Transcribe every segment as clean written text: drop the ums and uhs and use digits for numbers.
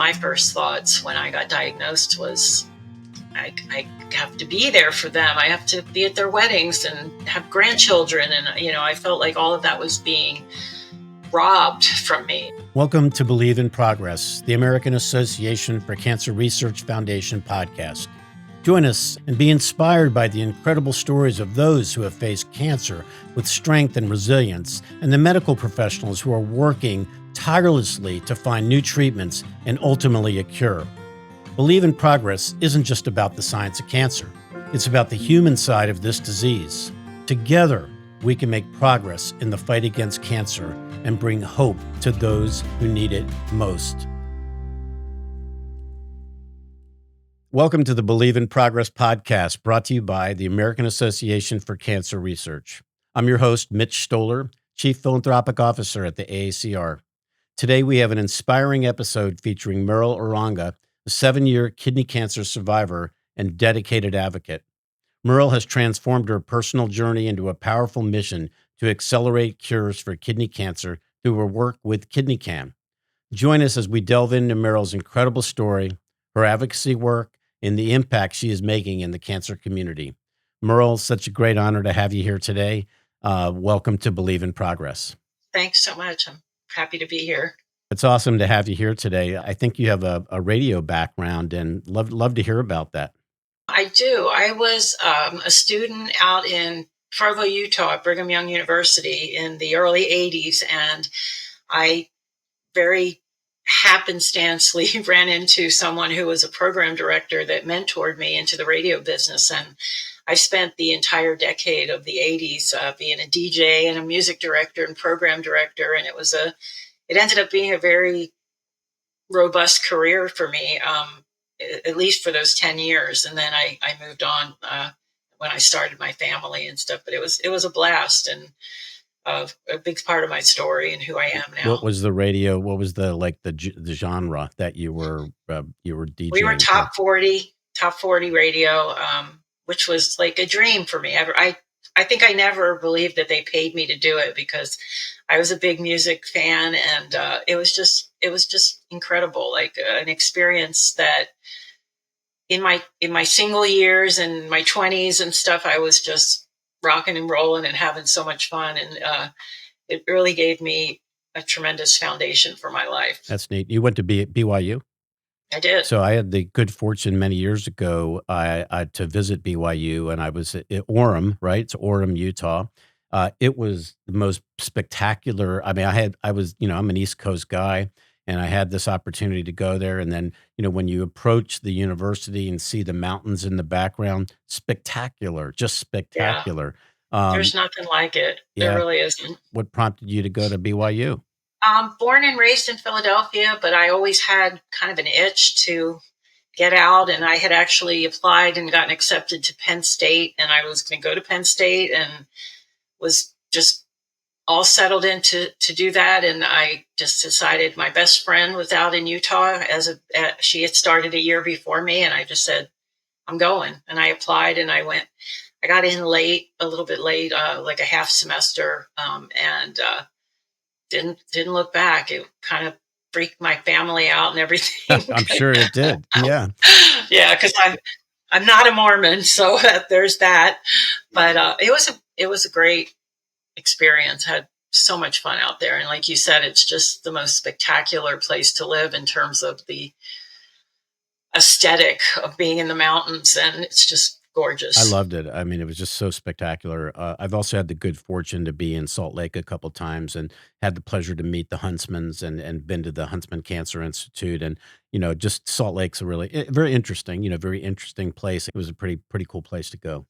my first thoughts when I got diagnosed was, I have to be there for them. I have to be at their weddings and have grandchildren. And, I felt like all of that was being robbed from me. Welcome to Believe in Progress, the American Association for Cancer Research Foundation podcast. Join us and be inspired by the incredible stories of those who have faced cancer with strength and resilience, and the medical professionals who are working tirelessly to find new treatments and ultimately a cure. Believe in Progress isn't just about the science of cancer. It's about the human side of this disease. Together, we can make progress in the fight against cancer and bring hope to those who need it most. Welcome to the Believe in Progress podcast, brought to you by the American Association for Cancer Research. I'm your host, Mitch Stoller, Chief Philanthropic Officer at the AACR. Today, we have an inspiring episode featuring Meryl Uranga, a 7-year kidney cancer survivor and dedicated advocate. Meryl has transformed her personal journey into a powerful mission to accelerate cures for kidney cancer through her work with KidneyCAN. Join us as we delve into Meryl's incredible story, her advocacy work, and the impact she is making in the cancer community. Meryl, such a great honor to have you here today. Welcome to Believe in Progress. Thanks so much. I'm happy to be here. It's awesome to have you here today. I think you have a radio background, and love to hear about that. I do. I was a student out in Provo, Utah at Brigham Young University in the early 80s, and I very happenstancely ran into someone who was a program director that mentored me into the radio business. And I spent the entire decade of the 80s being a DJ and a music director and program director, and it ended up being a very robust career for me, at least for those 10 years. And then I moved on when I started my family and stuff, but it was a blast and a big part of my story and who I am now. What was the radio? What was the genre that you were DJing? We were top 40 radio, which was like a dream for me. I think I never believed that they paid me to do it because I was a big music fan, and it was just incredible, like an experience that in my single years and my 20s and stuff, I was just rocking and rolling and having so much fun, and it really gave me a tremendous foundation for my life. That's neat. You went to BYU? I did. So I had the good fortune many years ago to visit BYU, and I was at Orem, right? It's Orem, Utah. It was the most spectacular. I mean, I'm an East Coast guy, and I had this opportunity to go there. And then, when you approach the university and see the mountains in the background, spectacular, just spectacular. Yeah. There's nothing like it. Yeah. There really isn't. What prompted you to go to BYU? Born and raised in Philadelphia, but I always had kind of an itch to get out. And I had actually applied and gotten accepted to Penn State, and I was going to go to Penn State and was just all settled in to do that. And I just decided, my best friend was out in Utah she had started a year before me. And I just said, I'm going. And I applied and I went. I got in a little bit late, like a half semester, and didn't look back. It kind of freaked my family out and everything. I'm sure it did. Yeah. Yeah, because I'm not a Mormon, so there's that. But it was a great experience. Had so much fun out there, and like you said, it's just the most spectacular place to live in terms of the aesthetic of being in the mountains, and it's just gorgeous. I loved it. I mean, it was just so spectacular. I've also had the good fortune to be in Salt Lake a couple times and had the pleasure to meet the Huntsmans and been to the Huntsman Cancer Institute. And, just Salt Lake's a really very interesting, very interesting place. It was a pretty cool place to go.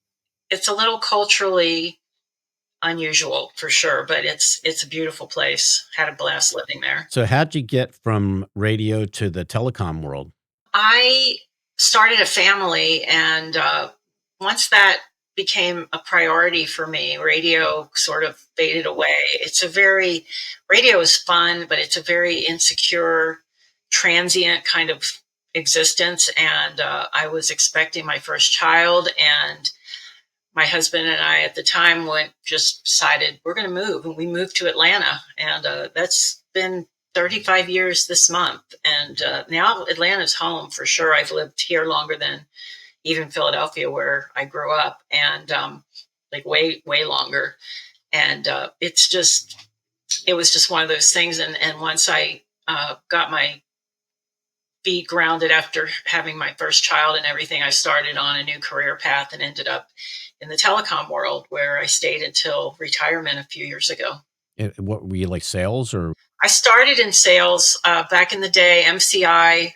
It's a little culturally unusual for sure, but it's a beautiful place. Had a blast living there. So how'd you get from radio to the telecom world? I started a family, and once that became a priority for me, radio sort of faded away. Radio is fun, but it's a very insecure, transient kind of existence. And I was expecting my first child, and my husband and I at the time just decided we're going to move, and we moved to Atlanta. And that's been 35 years this month. And now Atlanta's home for sure. I've lived here longer than even Philadelphia, where I grew up, and like way longer. And it was just one of those things. And once I got my feet grounded after having my first child and everything, I started on a new career path and ended up in the telecom world, where I stayed until retirement a few years ago. What were you, like sales or? I started in sales back in the day, MCI,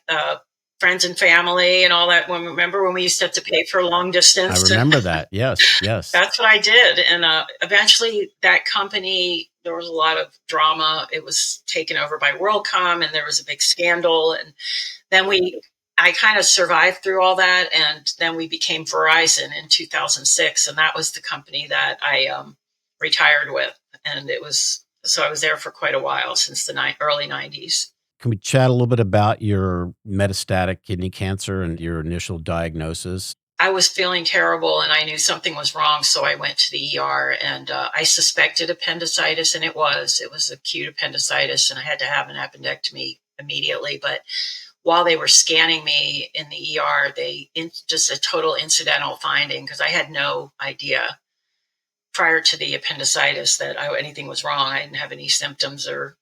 friends and family and all that. Remember when we used to have to pay for long distance? I remember that. Yes. That's what I did. And eventually that company, there was a lot of drama. It was taken over by WorldCom, and there was a big scandal. And then I kind of survived through all that. And then we became Verizon in 2006. And that was the company that I retired with. And so I was there for quite a while, since the early 90s. Can we chat a little bit about your metastatic kidney cancer and your initial diagnosis? I was feeling terrible, and I knew something was wrong. So I went to the ER, and I suspected appendicitis, and it was acute appendicitis, and I had to have an appendectomy immediately. But while they were scanning me in the ER, just a total incidental finding, because I had no idea prior to the appendicitis that anything was wrong. I didn't have any symptoms or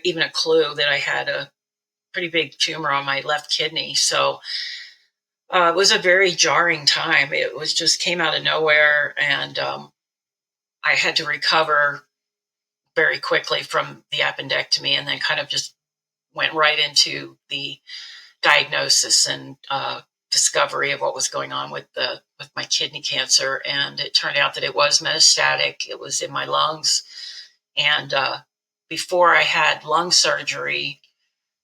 even a clue that I had a pretty big tumor on my left kidney. So it was a very jarring time. It was just came out of nowhere, and I had to recover very quickly from the appendectomy, and then kind of just went right into the diagnosis and discovery of what was going on with my kidney cancer. And it turned out that it was metastatic. It was in my lungs, and before I had lung surgery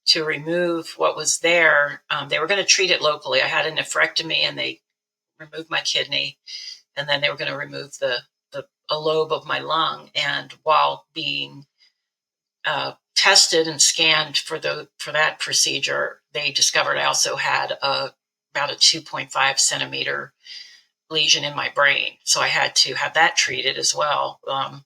to remove what was there, they were going to treat it locally. I had a nephrectomy, and they removed my kidney, and then they were going to remove a lobe of my lung. And while being tested and scanned for that procedure, they discovered I also had about a 2.5 centimeter lesion in my brain. So I had to have that treated as well. And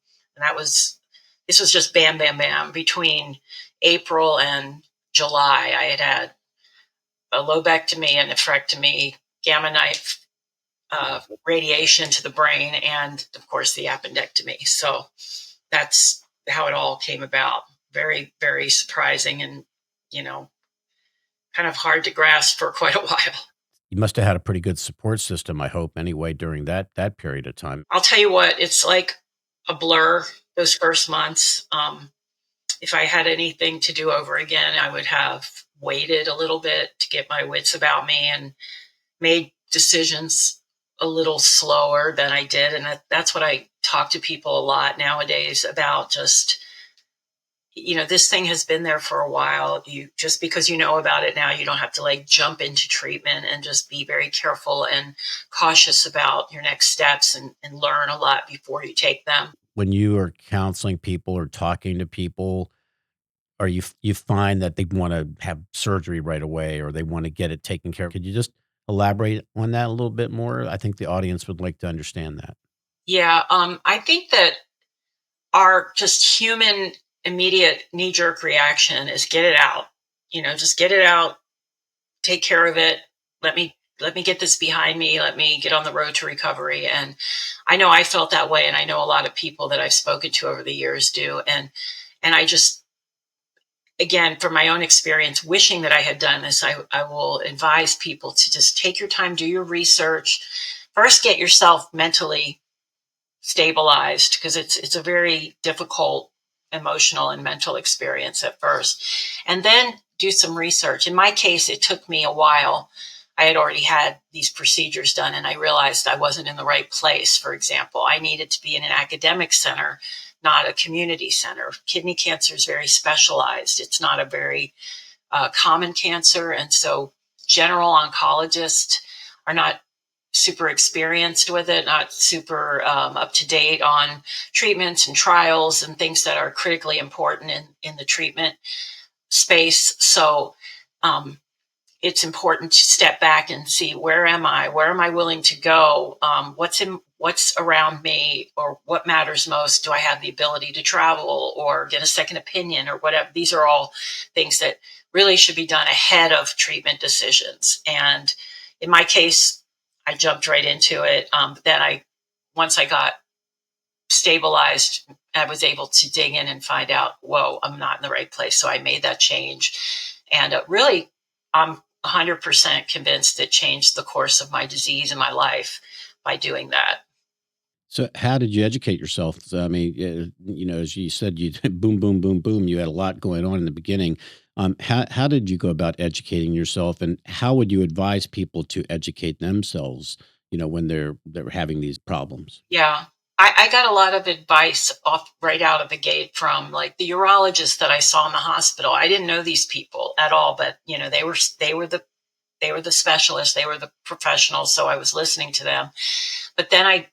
this was just bam, bam, bam. Between April and July, I had a lobectomy, a nephrectomy, gamma knife, radiation to the brain, and of course the appendectomy. So that's how it all came about. Very, very surprising, and kind of hard to grasp for quite a while. You must have had a pretty good support system, I hope, anyway, during that period of time. I'll tell you what, it's like a blur those first months. If I had anything to do over again, I would have waited a little bit to get my wits about me and made decisions a little slower than I did. And that's what I talk to people a lot nowadays about. Just, this thing has been there for a while. Just because you know about it now, you don't have to jump into treatment, and just be very careful and cautious about your next steps, and learn a lot before you take them. When you are counseling people or talking to people, or you find that they want to have surgery right away, or they want to get it taken care of, could you just elaborate on that a little bit more? I think the audience would like to understand that. Yeah, I think that our just human immediate knee-jerk reaction is get it out. Just get it out, take care of it. Let me get this behind me. Let me get on the road to recovery. And I know I felt that way, and I know a lot of people that I've spoken to over the years do. And I just, again, from my own experience, wishing that I had done this, I will advise people to just take your time, do your research. First, get yourself mentally stabilized, because it's a very difficult emotional and mental experience at first. And then do some research. In my case, it took me a while. I had already had these procedures done, and I realized I wasn't in the right place. For example, I needed to be in an academic center, not a community center. Kidney cancer is very specialized. It's not a very common cancer. And so general oncologists are not super experienced with it, not super up to date on treatments and trials and things that are critically important in the treatment space. So it's important to step back and see, where am I? Where am I willing to go? What's what's around me or what matters most. Do I have the ability to travel or get a second opinion or whatever? These are all things that really should be done ahead of treatment decisions. And in my case, I jumped right into it. Then once I got stabilized, I was able to dig in and find out, whoa, I'm not in the right place. So I made that change. And really, I'm 100% convinced it changed the course of my disease and my life by doing that. So how did you educate yourself? I mean, as you said, you boom, boom, boom, boom. You had a lot going on in the beginning. How did you go about educating yourself, and how would you advise people to educate themselves? When they're having these problems. Yeah. I got a lot of advice off right out of the gate from like the urologists that I saw in the hospital. I didn't know these people at all, but they were the specialists, they were the professionals. So I was listening to them. But then I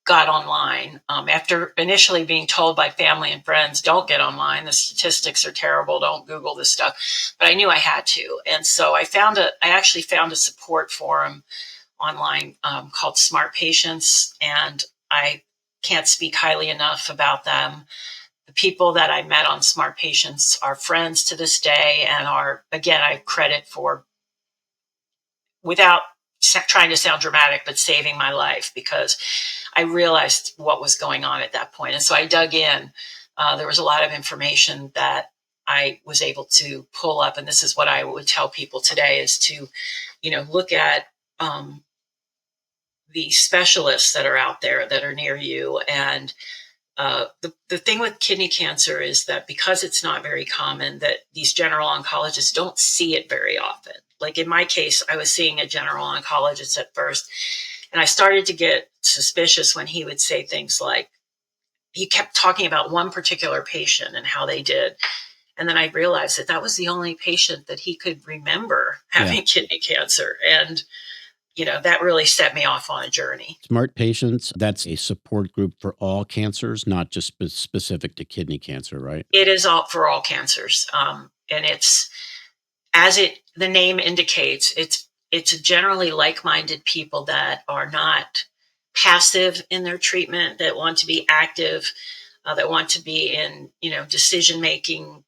got online after initially being told by family and friends, don't get online. The statistics are terrible. Don't Google this stuff. But I knew I had to. And so I actually found a support forum online called Smart Patients. And I can't speak highly enough about them. The people that I met on Smart Patients are friends to this day and are, again, I credit for, without trying to sound dramatic, but saving my life, because I realized what was going on at that point. And so I dug in. There was a lot of information that I was able to pull up. And this is what I would tell people today is to, look at the specialists that are out there that are near you. And the thing with kidney cancer is that because it's not very common, that these general oncologists don't see it very often. Like in my case, I was seeing a general oncologist at first, and I started to get suspicious when he would say things like, he kept talking about one particular patient and how they did. And then I realized that was the only patient that he could remember having kidney cancer. And that really set me off on a journey. Smart Patients, that's a support group for all cancers, not just specific to kidney cancer, right? It is all for all cancers. And it's, the name indicates, it's generally like-minded people that are not passive in their treatment, that want to be active, that want to be in, decision-making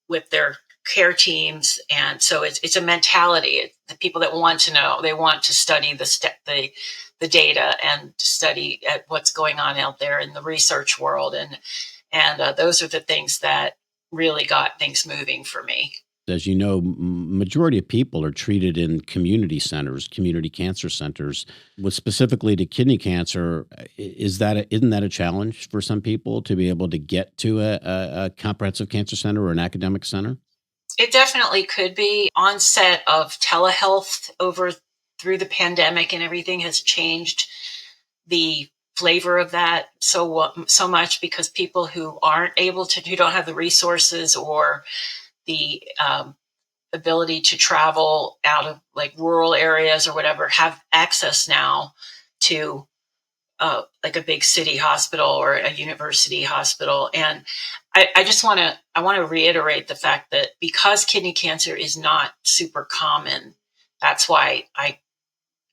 with their care teams. And so it's a mentality. The people that want to know, they want to study the data and study at what's going on out there in the research world. And those are the things that really got things moving for me. As you know, majority of people are treated in community centers, community cancer centers. With specifically to kidney cancer, isn't that a challenge for some people to be able to get to a comprehensive cancer center or an academic center? It definitely could be. Onset of telehealth through the pandemic and everything has changed the flavor of that so much, because people who who don't have the resources or the ability to travel out of like rural areas or whatever have access now to like a big city hospital or a university hospital. And I want to reiterate the fact that because kidney cancer is not super common, that's why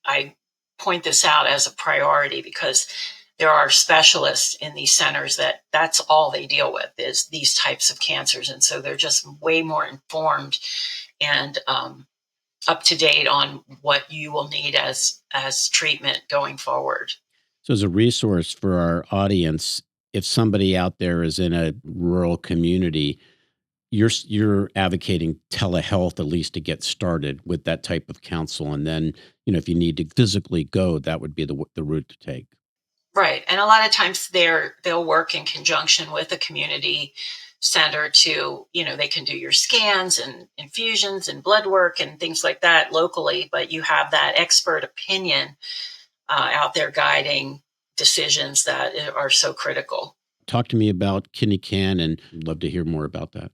I point this out as a priority, because there are specialists in these centers that's all they deal with is these types of cancers. And so they're just way more informed and up to date on what you will need as treatment going forward. So, as a resource for our audience, if somebody out there is in a rural community, you're advocating telehealth at least to get started with that type of counsel, and then if you need to physically go, that would be the route to take. Right, and a lot of times they'll work in conjunction with a community center to they can do your scans and infusions and blood work and things like that locally, but you have that expert opinion out there guiding decisions that are so critical. Talk to me about KidneyCAN, and I'd love to hear more about that.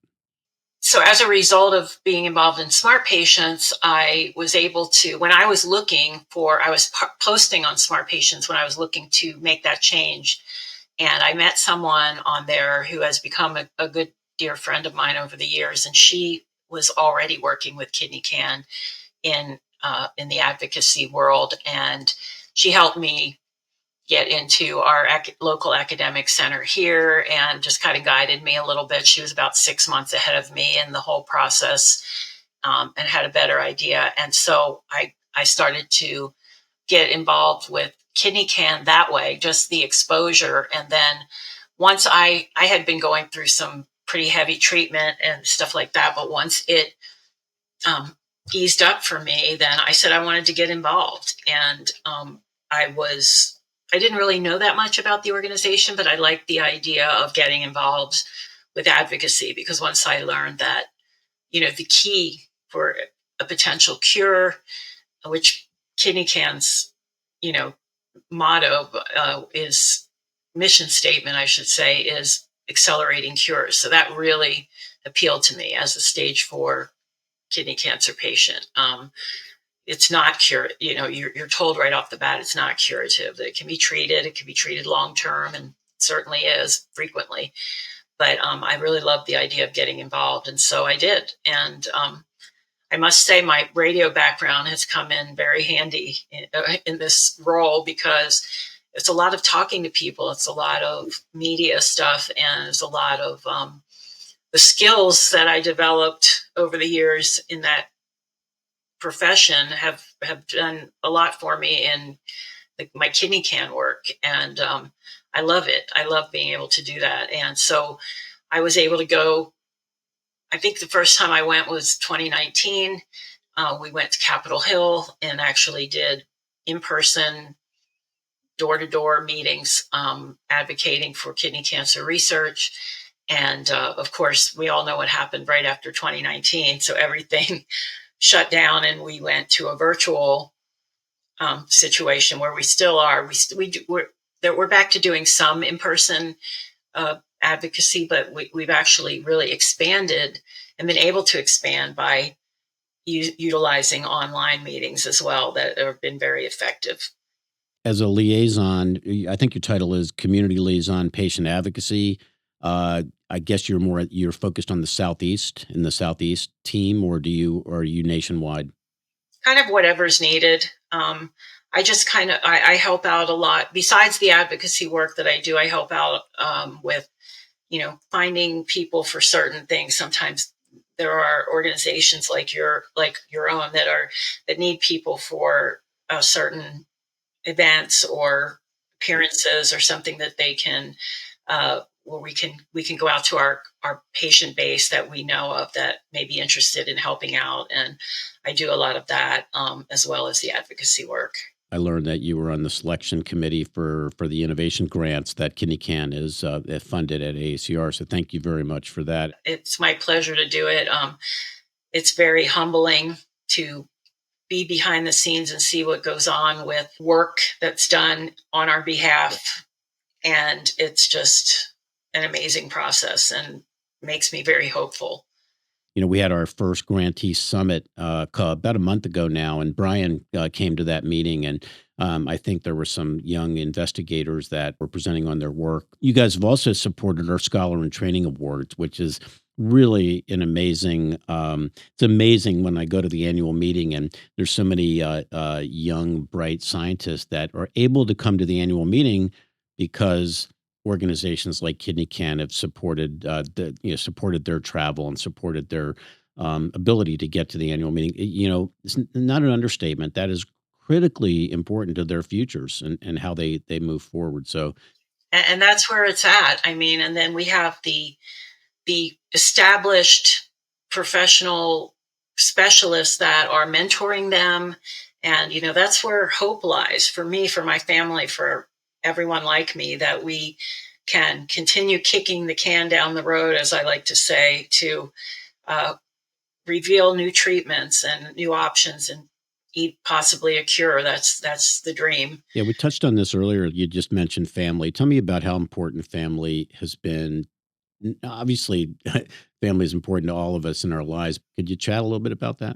So as a result of being involved in Smart Patients, I was able to, when I was posting on Smart Patients when I was looking to make that change. And I met someone on there who has become a good dear friend of mine over the years. And she was already working with KidneyCAN in the advocacy world. And she helped me get into our local academic center here and just kind of guided me a little bit. She was about 6 months ahead of me in the whole process, and had a better idea. And so I started to get involved with KidneyCAN that way, just the exposure. And then once I had been going through some pretty heavy treatment and stuff like that, but once it eased up for me, then I said I wanted to get involved. And I didn't really know that much about the organization, but I liked the idea of getting involved with advocacy, because once I learned that, the key for a potential cure, which KidneyCAN's, motto is mission statement, I should say, is accelerating cures. So that really appealed to me as a stage 4 kidney cancer patient. It's not cure. You're told right off the bat it's not curative. That it can be treated. It can be treated long term, and certainly is frequently. But I really loved the idea of getting involved, and so I did. And I must say my radio background has come in very handy in this role, because it's a lot of talking to people. It's a lot of media stuff, and it's a lot of the skills that I developed over the years in that profession have done a lot for me in my KidneyCAN work. And I love it. I love being able to do that. And so I was able to go, I think the first time I went was 2019. We went to Capitol Hill and actually did in-person, door-to-door meetings, advocating for kidney cancer research. And of course, we all know what happened right after 2019. So everything shut down, and we went to a virtual situation where we still are. We're back to doing some in-person advocacy, but we've actually really expanded and been able to expand by utilizing online meetings as well, that have been very effective. As a liaison, I think your title is Community Liaison Patient Advocacy. I guess you're focused on the Southeast, in the Southeast team, or are you nationwide? Kind of whatever's needed. I just I help out a lot. Besides the advocacy work that I do, I help out with, finding people for certain things. Sometimes there are organizations like your own that need people for certain events or appearances or something that they can, where we can go out to our patient base that we know of that may be interested in helping out. And I do a lot of that, as well as the advocacy work. I learned that you were on the selection committee for the innovation grants that KidneyCAN is funded at AACR. So thank you very much for that. It's my pleasure to do it. It's very humbling to be behind the scenes and see what goes on with work that's done on our behalf. And it's just an amazing process and makes me very hopeful. We had our first grantee summit about a month ago now, and Brian came to that meeting, and I think there were some young investigators that were presenting on their work. You guys have also supported our Scholar in Training Awards, which is really an amazing. It's amazing when I go to the annual meeting, and there's so many young, bright scientists that are able to come to the annual meeting because organizations like KidneyCAN have supported supported their travel and supported their ability to get to the annual meeting. It's not an understatement. That is critically important to their futures and how they move forward. So, and that's where it's at. I mean, and then we have the established professional specialists that are mentoring them, and that's where hope lies for me, for my family, for everyone like me, that we can continue kicking the can down the road, as I like to say, to reveal new treatments and new options and possibly a cure. That's the dream. Yeah, we touched on this earlier. You just mentioned family. Tell me about how important family has been. Obviously, family is important to all of us in our lives. Could you chat a little bit about that?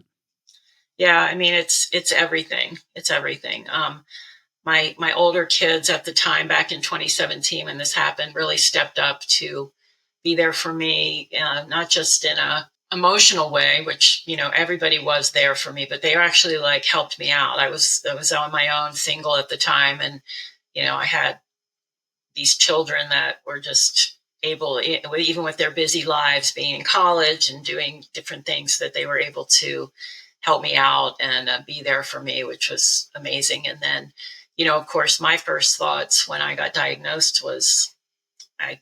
Yeah, I mean, it's everything. It's everything. My older kids at the time, back in 2017 when this happened, really stepped up to be there for me, not just in a emotional way, which everybody was there for me, but they actually helped me out. I was on my own, single at the time, and I had these children that were just able, even with their busy lives, being in college and doing different things, that they were able to help me out and be there for me, which was amazing. And then, of course, my first thoughts when I got diagnosed was I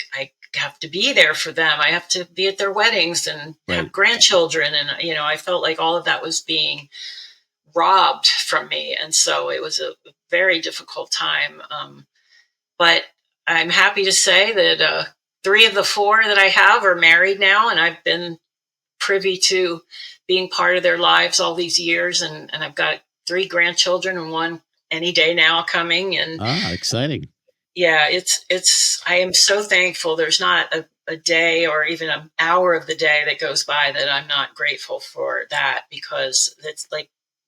have to be there for them. I have to be at their weddings and have grandchildren. And, I felt like all of that was being robbed from me. And so it was a very difficult time. But I'm happy to say that 3 of the 4 that I have are married now, and I've been privy to being part of their lives all these years. And I've got 3 grandchildren and 1 any day now coming. And exciting. Yeah, I am so thankful. There's not a day or even an hour of the day that goes by that I'm not grateful for that, because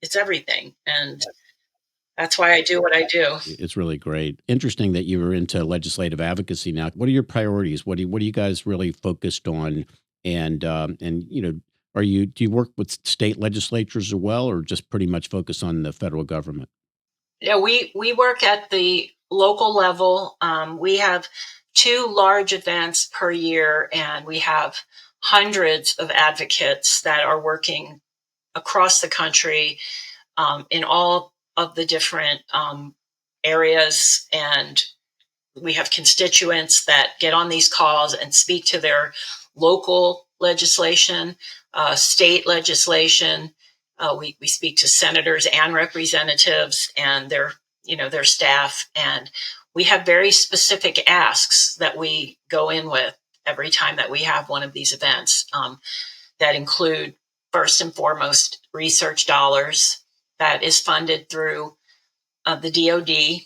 it's everything. And that's why I do what I do. It's really great. Interesting that you were into legislative advocacy now. What are your priorities? What are you guys really focused on? And do you work with state legislatures as well, or just pretty much focus on the federal government? Yeah, we work at the local level. We have 2 large events per year, and we have hundreds of advocates that are working across the country in all of the different areas. And we have constituents that get on these calls and speak to their local legislation, state legislation. We speak to senators and representatives and their staff. And we have very specific asks that we go in with every time that we have one of these events, that include, first and foremost, research dollars that is funded through the DoD.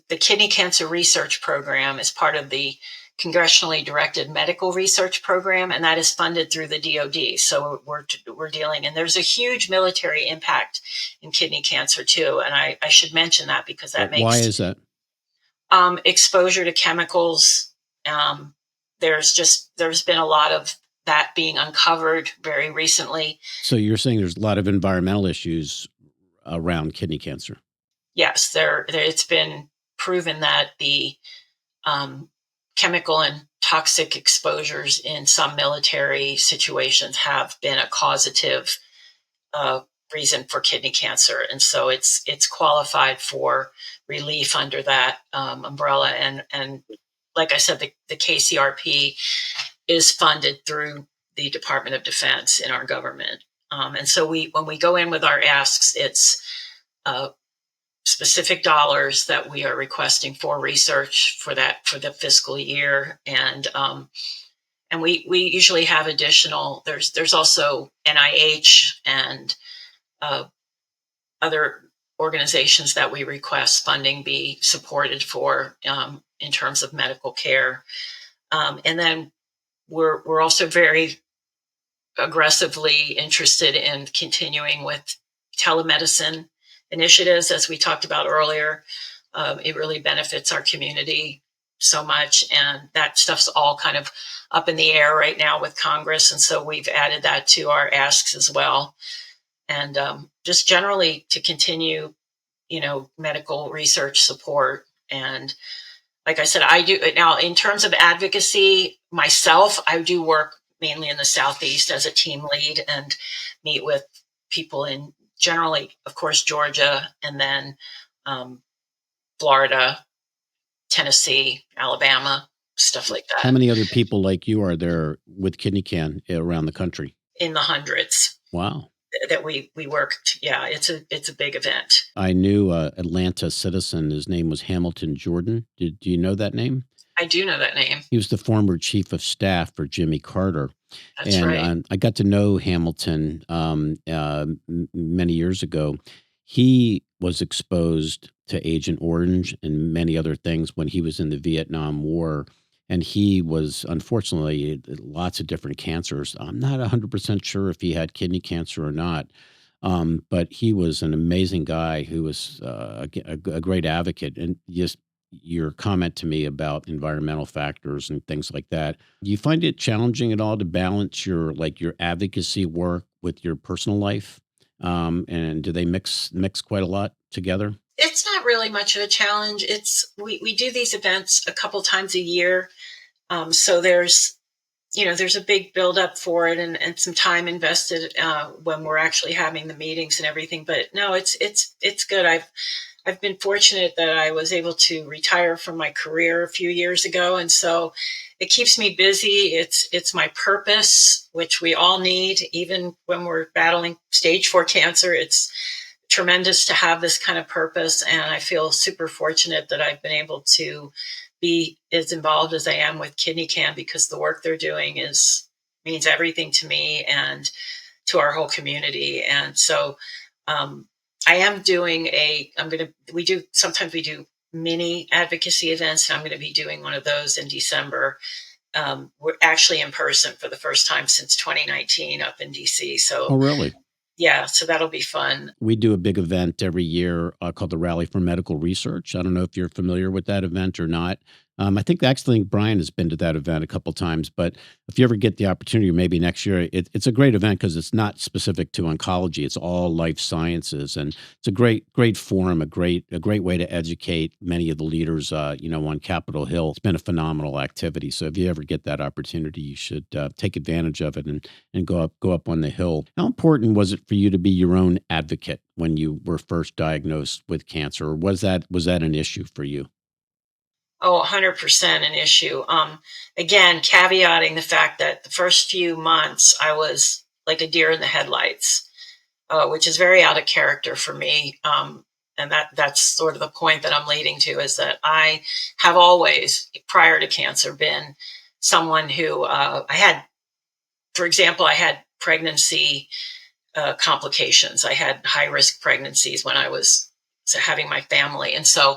The Kidney Cancer Research Program is part of the Congressionally Directed Medical Research Program, and that is funded through the DoD. So we're dealing, and there's a huge military impact in kidney cancer too. And I should mention that, because that makes— Why is that? Exposure to chemicals. There's been a lot of that being uncovered very recently. So you're saying there's a lot of environmental issues around kidney cancer? Yes, it's been proven that the chemical and toxic exposures in some military situations have been a causative reason for kidney cancer. And so it's qualified for relief under that umbrella. And like I said, the KCRP is funded through the Department of Defense in our government. And so when we go in with our asks, it's specific dollars that we are requesting for research for the fiscal year. And we usually have additional— there's also NIH and other organizations that we request funding be supported for in terms of medical care. And then we're also very aggressively interested in continuing with telemedicine initiatives, as we talked about earlier. It really benefits our community so much, and that stuff's all kind of up in the air right now with Congress. And so we've added that to our asks as well. And just generally to continue, medical research support. And like I said, I do now in terms of advocacy myself, I do work mainly in the Southeast as a team lead and meet with people in generally, of course, Georgia, and then Florida, Tennessee, Alabama, stuff like that. How many other people like you are there with KidneyCAN around the country? In the hundreds. Wow. That we work. Yeah, it's a big event. I knew Atlanta citizen. His name was Hamilton Jordan. Do you know that name? I do know that name. He was the former chief of staff for Jimmy Carter. That's right. I got to know Hamilton many years ago. He was exposed to Agent Orange and many other things when he was in the Vietnam War. And he was, unfortunately, lots of different cancers. I'm not 100% sure if he had kidney cancer or not. But he was an amazing guy who was a great advocate. And just your comment to me about environmental factors and things like that. Do you find it challenging at all to balance your advocacy work with your personal life? And do they mix quite a lot together? It's not really much of a challenge. We do these events a couple times a year. So there's a big buildup for it and some time invested when we're actually having the meetings and everything. But no, it's good. I've been fortunate that I was able to retire from my career a few years ago, and so it keeps me busy. It's my purpose, which we all need, even when we're battling stage 4 cancer. It's tremendous to have this kind of purpose, and I feel super fortunate that I've been able to be as involved as I am with KidneyCAN, because the work they're doing means everything to me and to our whole community. And so I am doing sometimes we do mini advocacy events, and I'm going to be doing one of those in December. We're actually in person for the first time since 2019 up in DC. So, Oh, really? Yeah, so that'll be fun. We do a big event every year called the Rally for Medical Research. I don't know if you're familiar with that event or not. I think Brian has been to that event a couple times, but if you ever get the opportunity, maybe next year, it's a great event because it's not specific to oncology. It's all life sciences, and it's a great forum, a great way to educate many of the leaders, on Capitol Hill. It's been a phenomenal activity. So if you ever get that opportunity, you should take advantage of it and go up on the Hill. How important was it for you to be your own advocate when you were first diagnosed with cancer? Or was that an issue for you? Oh, 100% an issue. Again, caveating the fact that the first few months I was like a deer in the headlights, which is very out of character for me. And that's sort of the point that I'm leading to, is that I have always, prior to cancer, been someone who for example, I had pregnancy complications. I had high risk pregnancies when I was having my family. And so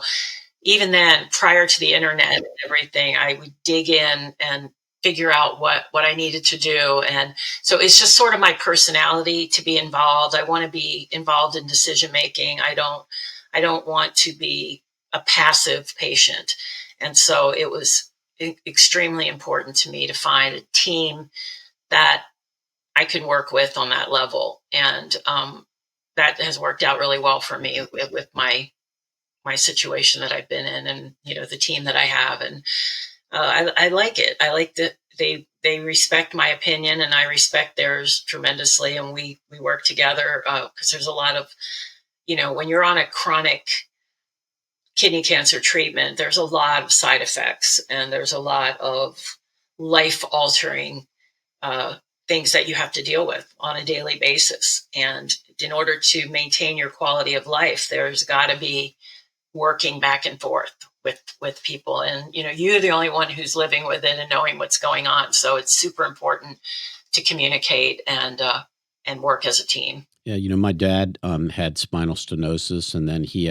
even then, prior to the internet and everything, I would dig in and figure out what I needed to do. And so it's just sort of my personality to be involved. I want to be involved in decision making. I don't want to be a passive patient. And so it was extremely important to me to find a team that I could work with on that level. And that has worked out really well for me with my situation that I've been in, and the team that I have. And I like it. I like that they respect my opinion, and I respect theirs tremendously, and we work together because there's a lot of, when you're on a chronic kidney cancer treatment, there's a lot of side effects, and there's a lot of life altering things that you have to deal with on a daily basis. And in order to maintain your quality of life, there's got to be working back and forth with people. And, you're the only one who's living with it and knowing what's going on. So it's super important to communicate and work as a team. Yeah, my dad had spinal stenosis, and then he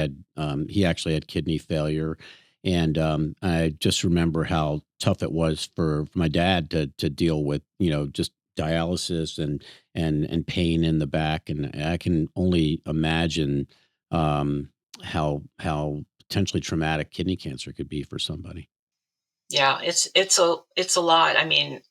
actually had kidney failure. And I just remember how tough it was for my dad to deal with, just dialysis and pain in the back. And I can only imagine how potentially traumatic kidney cancer could be for somebody. Yeah, it's a lot. I mean,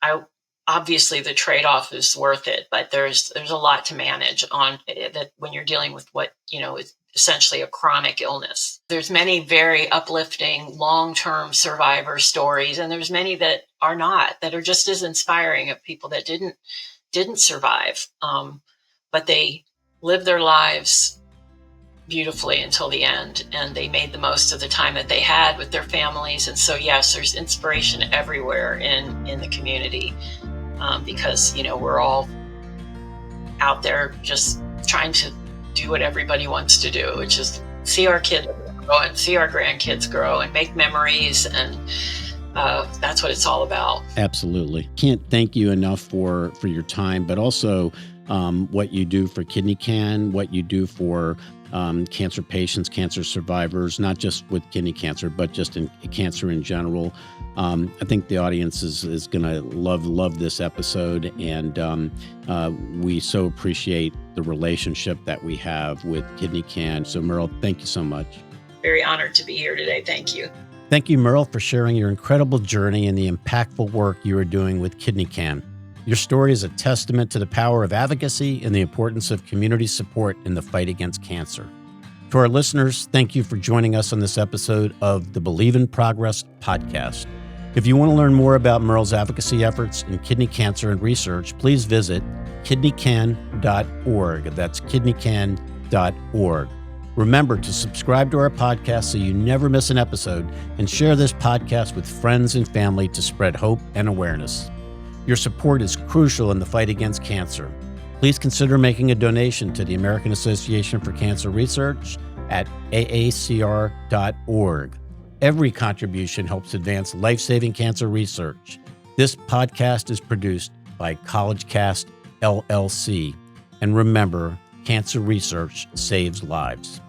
obviously the trade-off is worth it, but there's a lot to manage on that when you're dealing with what is essentially a chronic illness. There's many very uplifting long-term survivor stories, and there's many that are not, that are just as inspiring, of people that didn't survive, but they lived their lives beautifully until the end, and they made the most of the time that they had with their families. And so, yes, there's inspiration everywhere in the community, because we're all out there just trying to do what everybody wants to do, which is see our kids grow and see our grandkids grow and make memories, and that's what it's all about. Absolutely. Can't thank you enough for your time, but also what you do for KidneyCAN, what you do for cancer patients, cancer survivors, not just with kidney cancer, but just in cancer in general. I think the audience is going to love this episode, and we so appreciate the relationship that we have with KidneyCAN. So, Meryl, thank you so much. Very honored to be here today. Thank you. Thank you, Meryl, for sharing your incredible journey and the impactful work you are doing with KidneyCAN. Your story is a testament to the power of advocacy and the importance of community support in the fight against cancer. To our listeners, thank you for joining us on this episode of the Believe in Progress podcast. If you want to learn more about Meryl's advocacy efforts in kidney cancer and research, please visit KidneyCAN.org. That's KidneyCAN.org. Remember to subscribe to our podcast so you never miss an episode, and share this podcast with friends and family to spread hope and awareness. Your support is crucial in the fight against cancer. Please consider making a donation to the American Association for Cancer Research at AACR.org. Every contribution helps advance life-saving cancer research. This podcast is produced by CollegeCast LLC. And remember, cancer research saves lives.